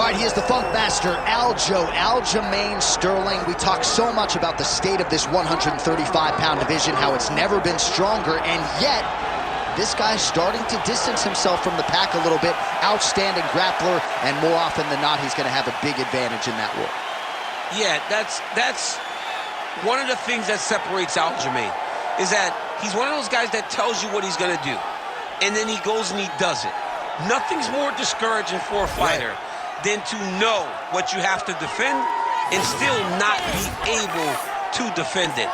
right, he is the Funk Master, Aljamain Sterling. We talk so much about the state of this 135-pound division, how it's never been stronger, and yet this guy's starting to distance himself from the pack a little bit. Outstanding grappler, and more often than not, he's going to have a big advantage in that war. Yeah, that's one of the things that separates Aljamain, is that he's one of those guys that tells you what he's going to do, and then he goes and he does it. Nothing's more discouraging for a fighter than to know what you have to defend and still not be able to defend it.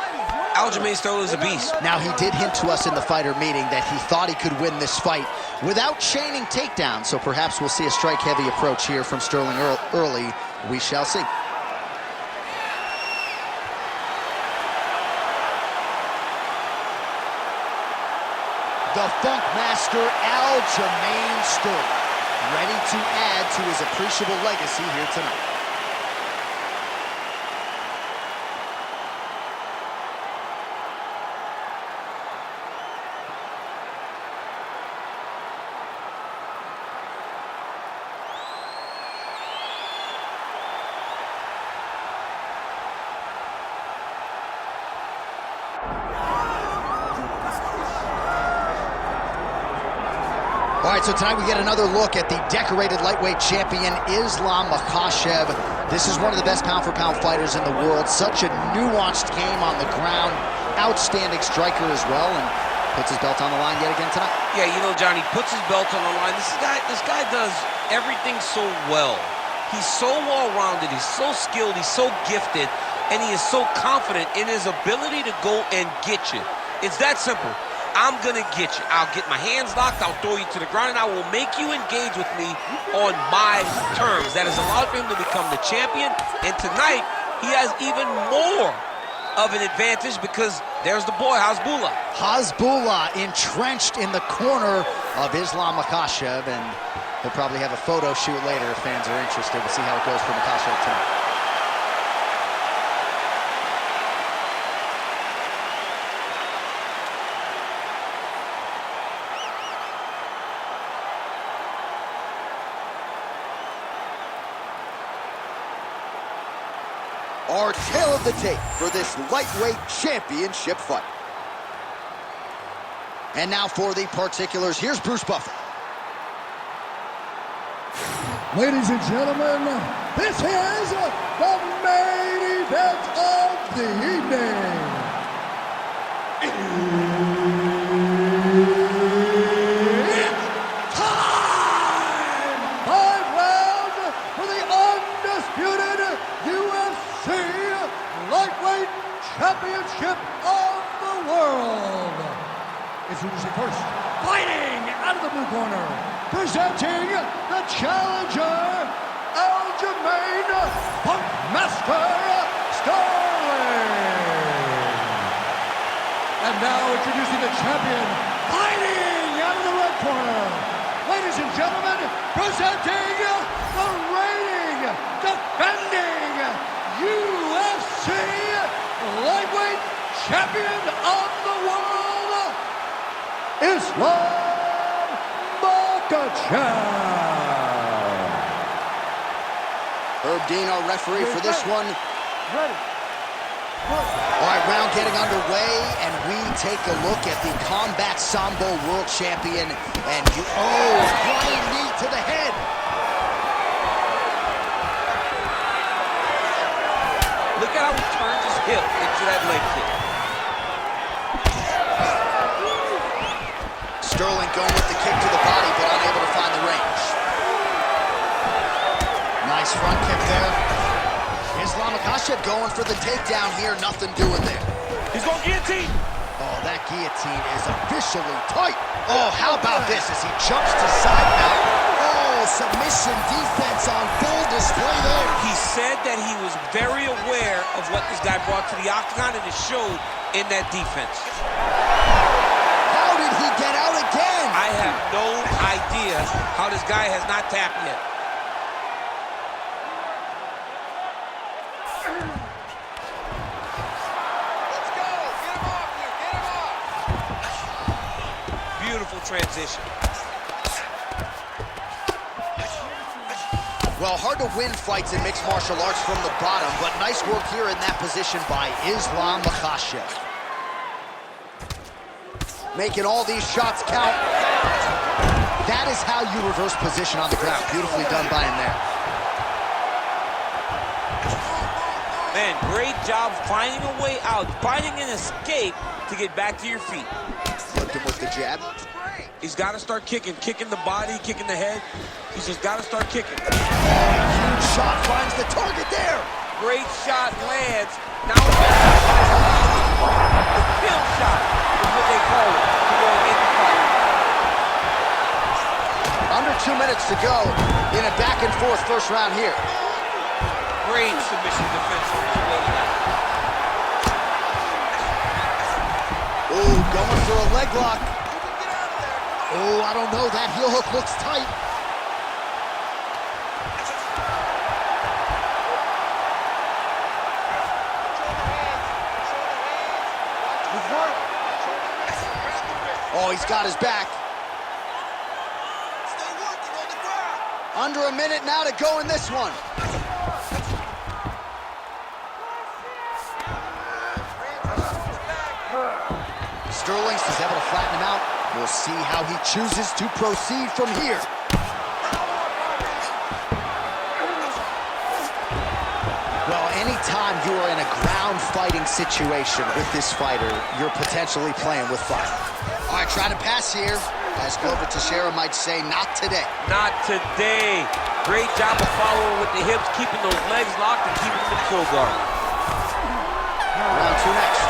Aljamain Sterling is a beast. Now, he did hint to us in the fighter meeting that he thought he could win this fight without chaining takedowns, so perhaps we'll see a strike-heavy approach here from Sterling early. We shall see. The Funk Master, Aljamain Sterling, ready to add to his appreciable legacy here tonight. All right, so tonight we get another look at the decorated lightweight champion, Islam Makhachev. This is one of the best pound-for-pound fighters in the world. Such a nuanced game on the ground. Outstanding striker as well, and puts his belt on the line yet again tonight. Yeah, you know, Johnny, puts his belt on the line. This guy does everything so well. He's so well-rounded, he's so skilled, he's so gifted, and he is so confident in his ability to go and get you. It's that simple. I'm gonna get you. I'll get my hands locked, I'll throw you to the ground, and I will make you engage with me on my terms. That has allowed him to become the champion, and tonight, he has even more of an advantage because there's the boy, Hasbullah. Hasbullah entrenched in the corner of Islam Makhachev, and he'll probably have a photo shoot later if fans are interested. We'll see how it goes for Makhachev tonight. Our tail of the tape for this lightweight championship fight. And now for the particulars, here's Bruce Buffer. Ladies and gentlemen, this is the main event of the evening. It's time! 5 rounds for the undisputed UFC Lightweight Championship of the world. Introducing first, fighting out of the blue corner, presenting the challenger, Aljamain Funk Master Sterling. And now introducing the champion, fighting out of the red corner, ladies and gentlemen, presenting the reigning, defending UFC Lightweight Champion of the World, Islam Makhachev. Herb Dean, our referee for this one. Ready. All right, round getting underway, and we take a look at the Combat Sambo World Champion. And flying knee to the head. Look at how he turns his hip into that leg kick. Sterling going with the kick to the body, but unable to find the range. Nice front kick there. Islam Makhachev going for the takedown here, nothing doing there. He's going guillotine. Oh, that guillotine is officially tight. Oh, how about this as he jumps to side mount. Oh, submission defense on full display there. He said that he was very aware of what this guy brought to the octagon, and it showed in that defense. How did he get out again? I have no idea how this guy has not tapped yet. Let's go! Get him off you! Get him off! Beautiful transition. Well, hard to win fights in mixed martial arts from the bottom, but nice work here in that position by Makhachev. Making all these shots count. That is how you reverse position on the ground. Beautifully done by him there. Man, great job finding a way out, finding an escape to get back to your feet. Flipped him with the jab. He's got to start kicking the body, kicking the head. He's just got to start kicking. Oh, huge shot finds the target there. Great shot lands. Now the kill shot is what they call it to go in the fight. Under 2 minutes to go in a back and forth first round here. Great submission defense on his way to that. Ooh, going for a leg lock. Oh, I don't know. That heel hook looks tight. Oh, he's got his back. Under a minute now to go in this one. Sterling is able to flatten him out. We'll see how he chooses to proceed from here. Well, anytime you are in a ground fighting situation with this fighter, you're potentially playing with fire. All right, trying to pass here. As Glover Teixeira might say, not today. Not today. Great job of following with the hips, keeping those legs locked and keeping them in full guard. Round 2 next.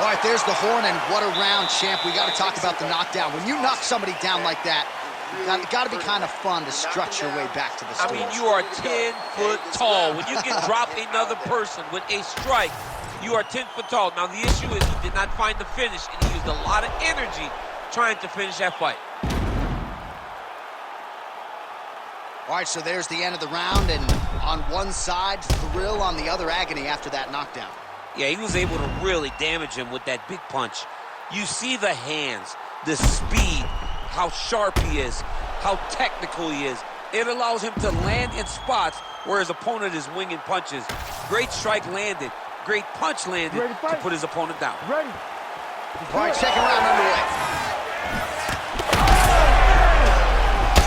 All right, there's the horn, and what a round, champ. We got to talk about the knockdown. When you knock somebody down like that, it got to be kind of fun to strut your way back to the stage. I mean, you are 10 foot tall. When you can drop another person with a strike, you are 10 foot tall. Now, the issue is he did not find the finish, and he used a lot of energy trying to finish that fight. All right, so there's the end of the round, and on one side, thrill, on the other, agony after that knockdown. Yeah, he was able to really damage him with that big punch. You see the hands, the speed, how sharp he is, how technical he is. It allows him to land in spots where his opponent is winging punches. Great strike landed, great punch landed to put his opponent down. Ready. All right, second round underway.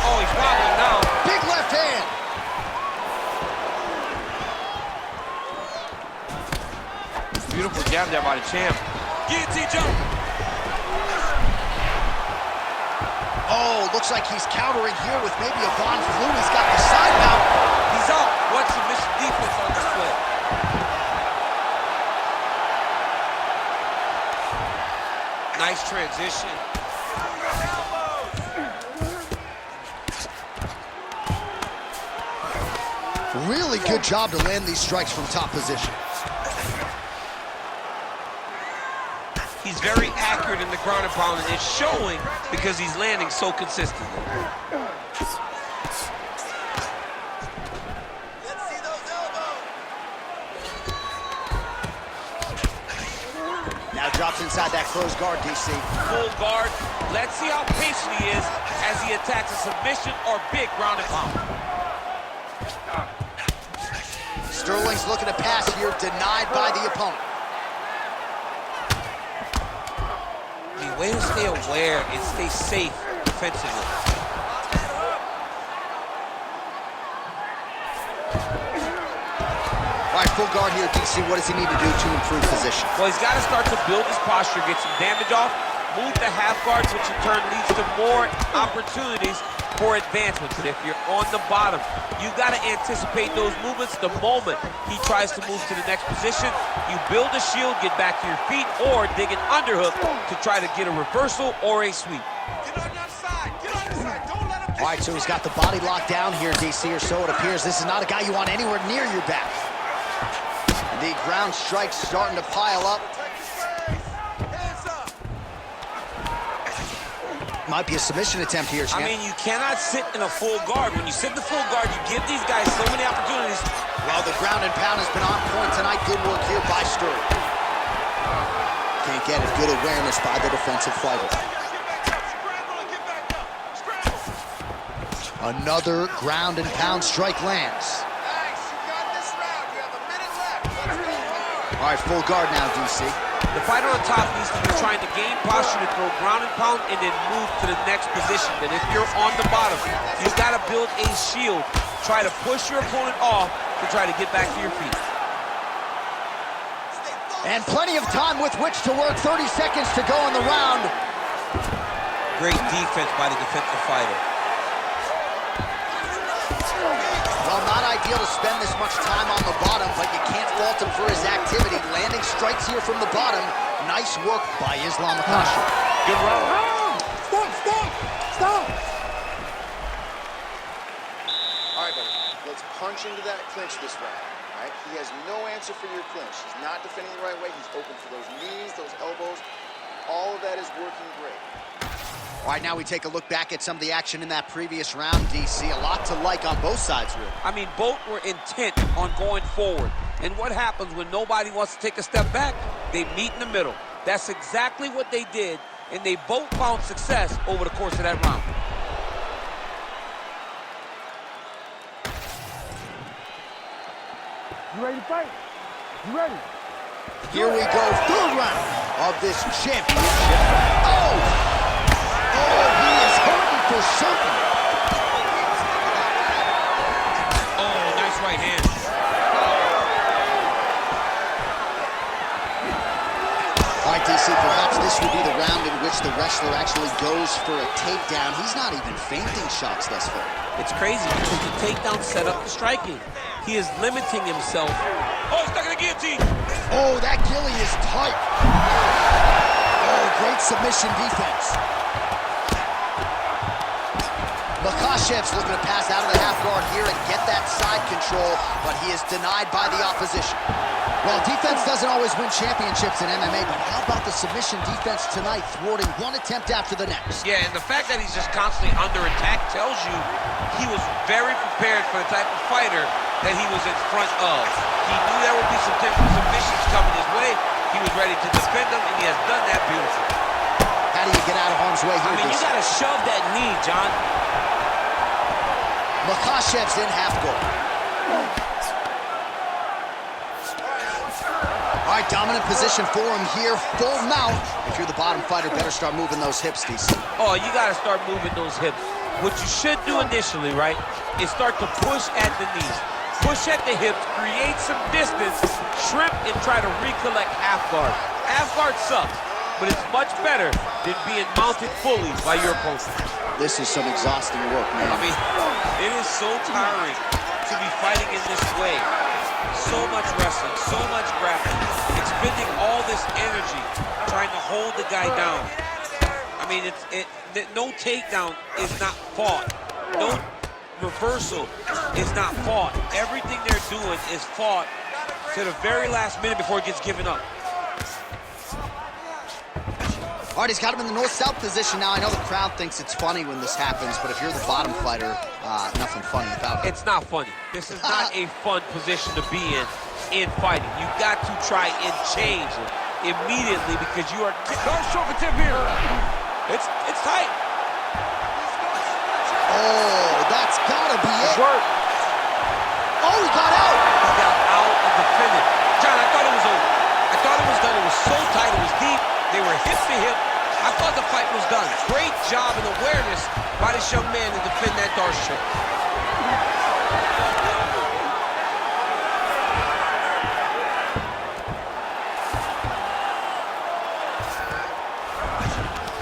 Oh, he's wobbling now. Big left hand. Beautiful jab there by the champ. Guillotine jump. Oh, looks like he's countering here with maybe a Von Flue. He's got the side mount. He's out. What submission defense on display. Nice transition. Really good job to land these strikes from top position. He's very accurate in the ground and pound, and it's showing because he's landing so consistently. Let's see those elbows. Now drops inside that closed guard, DC. Full guard. Let's see how patient he is as he attacks a submission or big ground and pound. Sterling's looking to pass here, denied by the opponent. The way to stay aware and stay safe defensively. All right, full guard here, DC. What does he need to do to improve position? Well, he's got to start to build his posture, get some damage off, move the half guards, which in turn leads to more opportunities for advancement. But if you're on the bottom, you've got to anticipate those movements the moment he tries to move to the next position. You build a shield, get back to your feet, or dig an underhook to try to get a reversal or a sweep. Get on your side. Get on your side. Don't let him. All right, so he's got the body locked down here, DC, or so it appears. This is not a guy you want anywhere near your back. The ground strikes starting to pile up. Hands up. Might be a submission attempt here, champ. I mean, you cannot sit in a full guard. When you sit in the full guard, you give these guys so many opportunities. Well, the ground and pound has been on point tonight. Good work here by Sterling. Can't get it. Good awareness by the defensive fighter. Get back up. Scramble and get back up. Scramble. Another ground and pound strike lands. Nice, you got this round. You have a minute left. Let's go hard. All right, full guard now, DC. The fighter on top needs to be trying to gain posture to throw ground and pound and then move to the next position. But if you're on the bottom, you've got to build a shield. Try to push your opponent off to try to get back to your feet. And plenty of time with which to work. 30 seconds to go in the round. Great defense by the defensive fighter. Well, not ideal to spend this much time on the bottom, but you can't fault him for his activity. Landing strikes here from the bottom. Nice work by Islam Makhachev. Good round. Stop! All right, buddy, let's punch into that clinch this round, all right? He has no answer for your clinch. He's not defending the right way. He's open for those knees, those elbows. All of that is working great. All right, now we take a look back at some of the action in that previous round, DC. A lot to like on both sides, really. I mean, both were intent on going forward. And what happens when nobody wants to take a step back? They meet in the middle. That's exactly what they did, and they both found success over the course of that round. You ready to fight? You ready? Here we go, third round of this championship. Oh! Oh, he is hurting for certain. Oh, nice right hand. All right, DC, perhaps this will be the round in which the wrestler actually goes for a takedown. He's not even feinting shots thus far. It's crazy because the takedown set up the striking. He is limiting himself. Oh, stuck in the guillotine. Oh, that gilly is tight. Oh, great submission defense. Makhachev's looking to pass out of the half guard here and get that side control, but he is denied by the opposition. Well, defense doesn't always win championships in MMA, but how about the submission defense tonight, thwarting one attempt after the next? Yeah, and the fact that he's just constantly under attack tells you he was very prepared for the type of fighter that he was in front of. He knew there would be some different submissions coming his way. He was ready to defend them, and he has done that beautifully. How do you get out of harm's way here? I mean, you got to shove that knee, John. Makhachev's in half guard. All right, dominant position for him here, full mount. If you're the bottom fighter, better start moving those hips, DC. Oh, you got to start moving those hips. What you should do initially, right, is start to push at the knees. Push at the hips, create some distance, shrimp, and try to recollect half guard. Half guard sucks, but it's much better than being mounted fully by your opponent. This is some exhausting work, man. I mean, it is so tiring to be fighting in this way. So much wrestling, so much grappling, expending all this energy trying to hold the guy down. I mean, no takedown is not fought. No reversal is not fought. Everything they're doing is fought to the very last minute before it gets given up. All right, he's got him in the north-south position now. I know the crowd thinks it's funny when this happens, but if you're the bottom fighter, nothing funny about it. It's not funny. This is not a fun position to be in fighting. You've got to try and change it immediately because you are... Don't show the tip here. It's tight. Oh, that's gotta be it. Work. Oh, he got out. He got out of the finish. John, I thought it was over. I thought it was done. It was so tight. It was deep. They were hip to hip. I thought the fight was done. Great job and awareness by this young man to defend that Darce choke.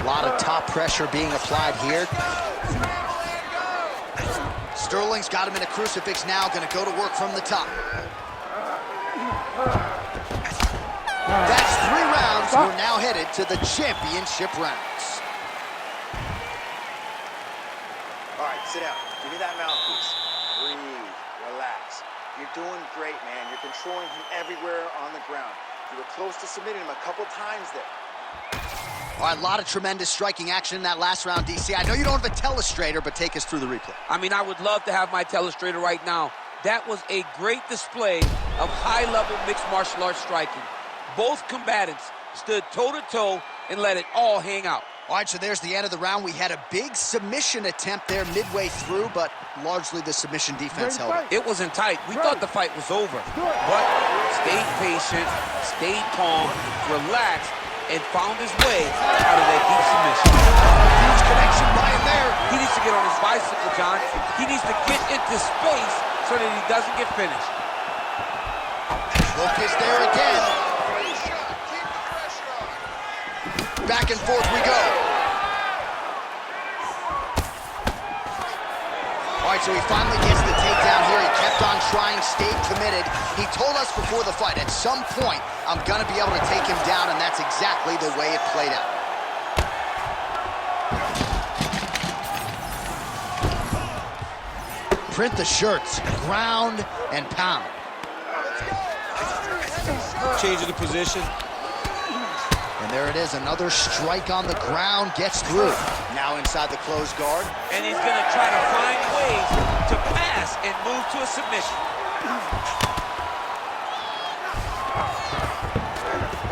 A lot of top pressure being applied here. Sterling's got him in a crucifix now, gonna go to work from the top. That's 3 rounds. We're now headed to the championship rounds. All right, sit down. Give me that mouthpiece. Breathe. Relax. You're doing great, man. You're controlling him everywhere on the ground. You were close to submitting him a couple times there. All right, a lot of tremendous striking action in that last round, DC. I know you don't have a telestrator, but take us through the replay. I mean, I would love to have my telestrator right now. That was a great display of high-level mixed martial arts striking. Both combatants stood toe-to-toe and let it all hang out. All right, so there's the end of the round. We had a big submission attempt there midway through, but largely the submission defense held it. It wasn't tight. We thought the fight was over, but stayed patient, stayed calm, relaxed, and found his way out of that deep submission. Huge connection by him there. He needs to get on his bicycle, John. He needs to get into space so that he doesn't get finished. Look is there again. Back and forth we go. All right, so he finally gets the takedown here. He kept on trying, stayed committed. He told us before the fight, at some point, I'm gonna be able to take him down, and that's exactly the way it played out. Print the shirts, ground and pound. Change of the position. And there it is, another strike on the ground, gets through. Now inside the closed guard. And he's gonna try to find ways to pass and move to a submission.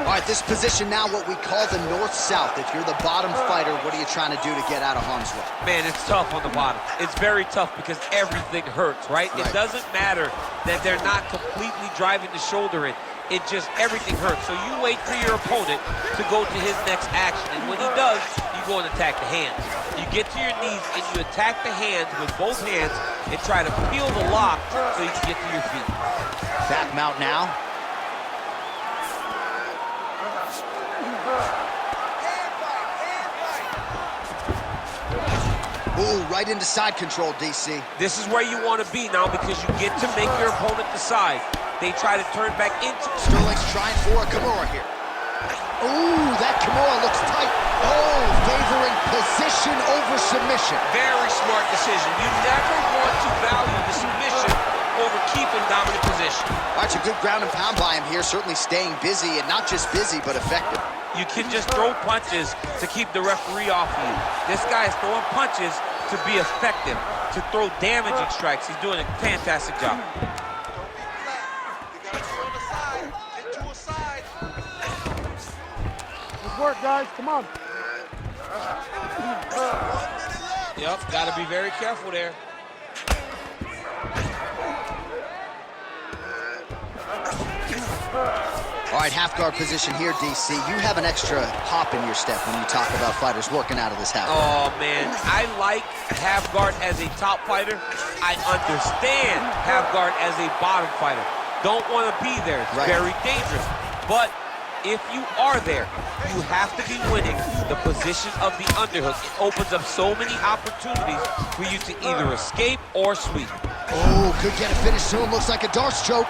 All right, this position now what we call the north-south. If you're the bottom fighter, what are you trying to do to get out of harm's way? Man, it's tough on the bottom. It's very tough because everything hurts, right? It doesn't matter that they're not completely driving the shoulder in. It just, everything hurts. So you wait for your opponent to go to his next action. And when he does, you go and attack the hands. You get to your knees and you attack the hands with both hands and try to peel the lock so you can get to your feet. Back mount now. Ooh, right into side control, DC. This is where you want to be now because you get to make your opponent decide. They try to turn back into... Sterling's trying for a Kimura here. Ooh, that Kimura looks tight. Oh, favoring position over submission. Very smart decision. You never want to value the submission over keeping dominant position. Watch a good ground and pound by him here, certainly staying busy, and not just busy, but effective. You can just throw punches to keep the referee off of you. This guy is throwing punches to be effective, to throw damaging strikes. He's doing a fantastic job. Good work, guys. Come on. Yep, got to be very careful there. All right, half guard position here, DC. You have an extra hop in your step when you talk about fighters working out of this half guard. Oh, man, I like half guard as a top fighter. I understand half guard as a bottom fighter. Don't want to be there. It's very dangerous. But if you are there, you have to be winning the position of the underhook. It opens up so many opportunities for you to either escape or sweep. Oh, could get a finish soon. Looks like a Darce choke.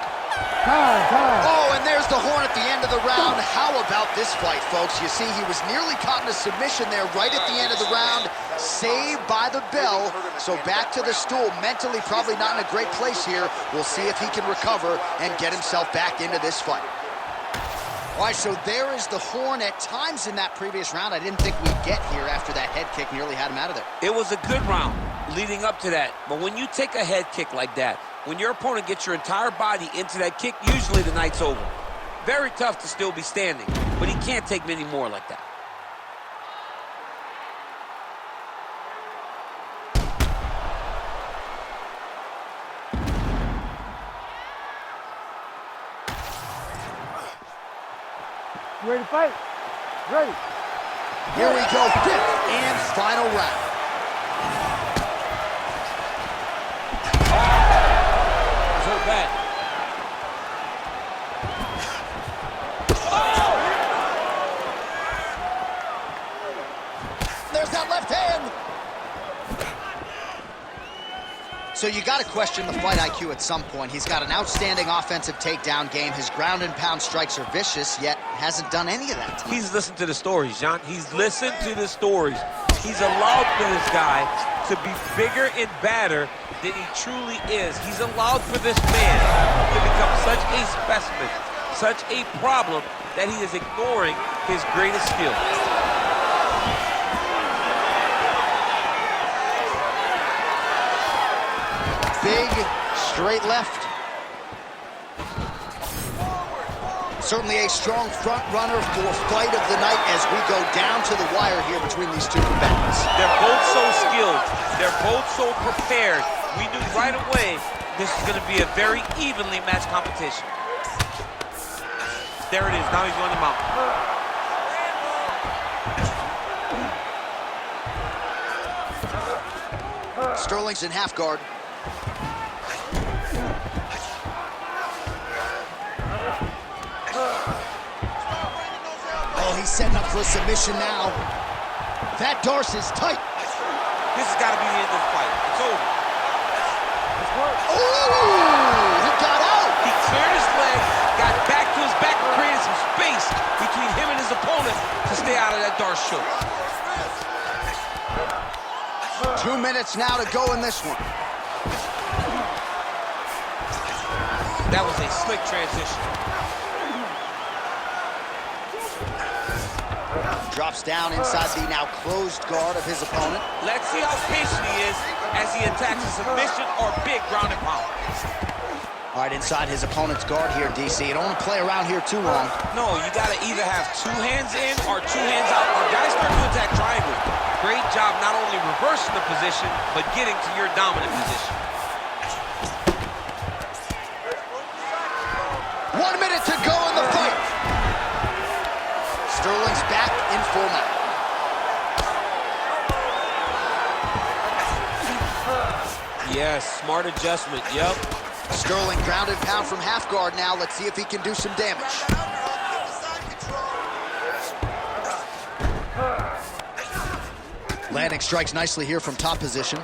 Time. Oh, and there's the horn at the end of the round. How about this fight, folks? You see, he was nearly caught in a submission there right at the end of the round. Saved by the bell. So back to the stool. Mentally probably not in a great place here. We'll see if he can recover and get himself back into this fight. All right, so there is the horn. At times in that previous round, I didn't think we'd get here after that head kick nearly had him out of there. It was a good round leading up to that. But when you take a head kick like that, when your opponent gets your entire body into that kick, usually the night's over. Very tough to still be standing, but he can't take many more like that. You ready to fight? Ready. Here we go, fifth and final round. So bad. There's that left hand. So you got to question the fight IQ at some point. He's got an outstanding offensive takedown game. His ground and pound strikes are vicious, yet hasn't done any of that tonight. He's listened to the stories, John. He's listened to the stories. He's allowed for this guy to be bigger and badder than he truly is. He's allowed for this man to become such a specimen, such a problem, that he is ignoring his greatest skill. Big, straight left. Certainly a strong front runner for fight of the night as we go down to the wire here between these two combatants. They're both so skilled. They're both so prepared. We knew right away this is going to be a very evenly matched competition. There it is. Now he's on the mount. Sterling's in half guard. Oh, he's setting up for a submission now. That Darce's tight. This has got to be the end of the fight. It's over. Ooh, he got out. He cleared his leg, got back to his back, and created some space between him and his opponent to stay out of that Darce choke. 2 minutes now to go in this one. That was a slick transition. Drops down inside the now closed guard of his opponent. Let's see how patient he is as he attacks a submission or big ground and pound. All right, inside his opponent's guard here, DC. You don't want to play around here too long. No, you got to either have 2 hands in or 2 hands out. Our guys start to attack triangle. Great job not only reversing the position, but getting to your dominant position. 1 minute to go in the fight. Sterling's back in full mount. Yes, smart adjustment, yep. Sterling ground and pound from half guard now. Let's see if he can do some damage. Landing strikes nicely here from top position.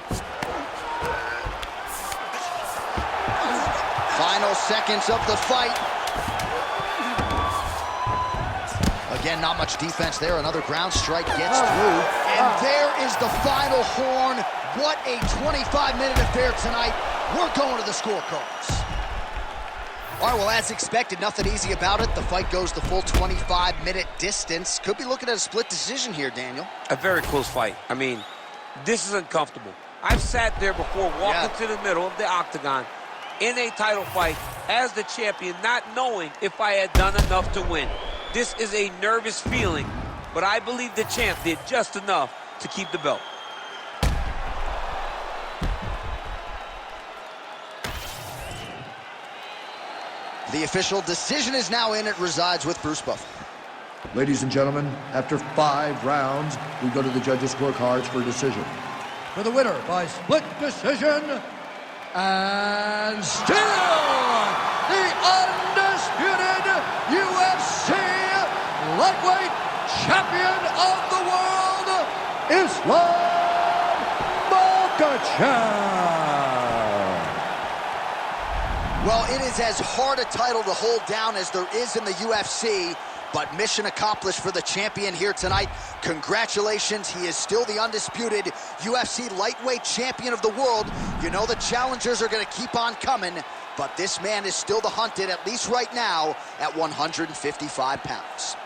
Final seconds of the fight. Again, not much defense there. Another ground strike gets through. And there is the final horn. What a 25-minute affair tonight. We're going to the scorecards. All right, well, as expected, nothing easy about it. The fight goes the full 25-minute distance. Could be looking at a split decision here, Daniel. A very close fight. I mean, this is uncomfortable. I've sat there before walking to the middle of the octagon in a title fight as the champion, not knowing if I had done enough to win. This is a nervous feeling, but I believe the champ did just enough to keep the belt. The official decision is now in. It resides with Bruce Buffer. Ladies and gentlemen, after 5 rounds, we go to the judges' scorecards for a decision. For the winner by split decision, and still the undisputed UFC lightweight champion of the world, Islam Makhachev. Well, it is as hard a title to hold down as there is in the UFC, but mission accomplished for the champion here tonight. Congratulations, he is still the undisputed UFC lightweight champion of the world. You know the challengers are going to keep on coming, but this man is still the hunted, at least right now, at 155 pounds.